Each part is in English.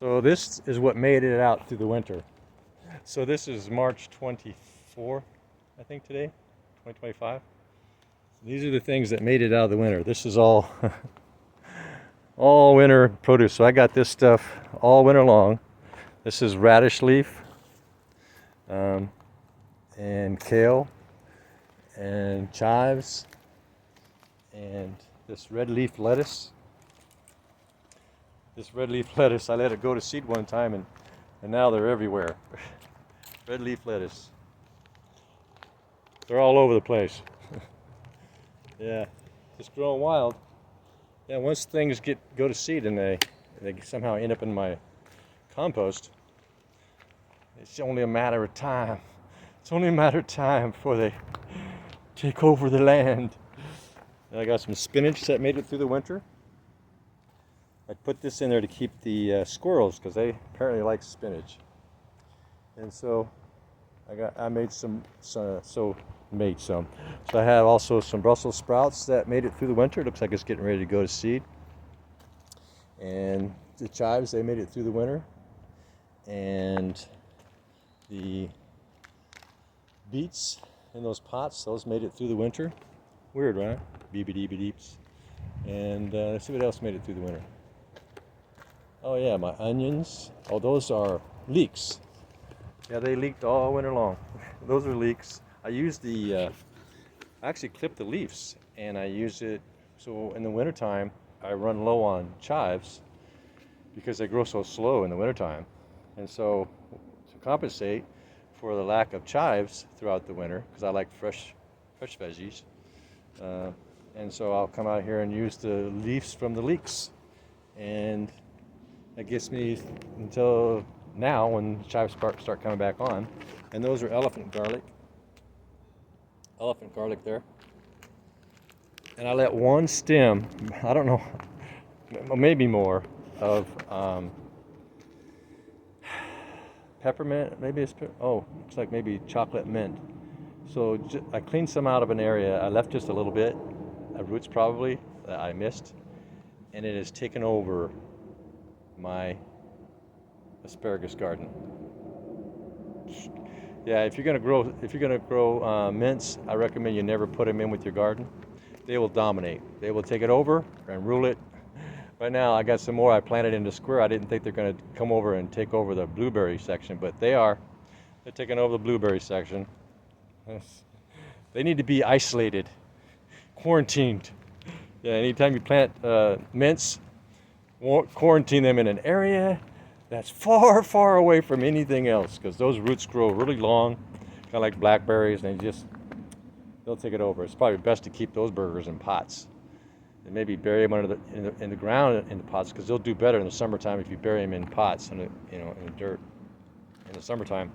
So this is what made it out through the winter. So this is March 24th, I think today, 2025. These are the things that made it out of the winter. This is all all winter produce. So I got this stuff all winter long. This is radish leaf and kale and chives and this red leaf lettuce. This red leaf lettuce, I let it go to seed one time and now they're everywhere. Red leaf lettuce. They're all over the place. Yeah, just growing wild. Yeah, once things go to seed and they somehow end up in my compost, it's only a matter of time. It's only a matter of time before they take over the land. And I got some spinach that made it through the winter. I put this in there to keep the squirrels because they apparently like spinach. And so I made some. So I have also some Brussels sprouts that made it through the winter. It looks like it's getting ready to go to seed. And the chives, they made it through the winter. And the beets in those pots, those made it through the winter. Weird, right? Beep-a-deep-a-deeps. And let's see what else made it through the winter. Oh yeah, my onions. Oh, those are leeks. Yeah, they leaked all winter long. Those are leeks. I used I actually clipped the leaves and I use it, so in the wintertime I run low on chives because they grow so slow in the wintertime. And so to compensate for the lack of chives throughout the winter, because I like fresh veggies, and so I'll come out here and use the leaves from the leeks. And that gets me until now when the chives start coming back on. And those are elephant garlic there. And I let one stem, I don't know, maybe more, of peppermint, maybe it's, looks like maybe chocolate mint. So I cleaned some out of an area. I left just a little bit of roots probably that I missed, and it has taken over my asparagus garden. Yeah, if you're gonna grow mints, I recommend you never put them in with your garden. They will dominate. They will take it over and rule it. Right now, I got some more I planted in the square. I didn't think they're gonna come over and take over the blueberry section, but they are. They're taking over the blueberry section. They need to be isolated, quarantined. Yeah, anytime you plant mints, quarantine them in an area that's far, far away from anything else, because those roots grow really long, kind of like blackberries, and they'll take it over. It's probably best to keep those burgers in pots, and maybe bury them under in the ground in the pots, because they'll do better in the summertime if you bury them in pots in the dirt in the summertime.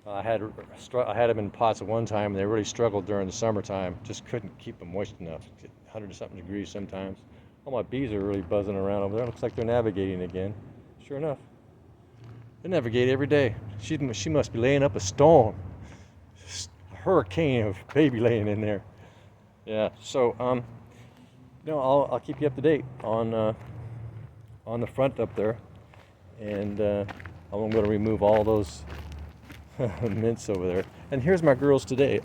I had them in pots at one time, and they really struggled during the summertime. Just couldn't keep them moist enough. 100-something degrees sometimes. All my bees are really buzzing around over there. Looks like they're navigating again. Sure enough, they navigate every day. She must be laying up a storm, a hurricane of baby laying in there. Yeah. So I'll keep you up to date on the front up there, and I'm going to remove all those mints over there. And here's my girls today.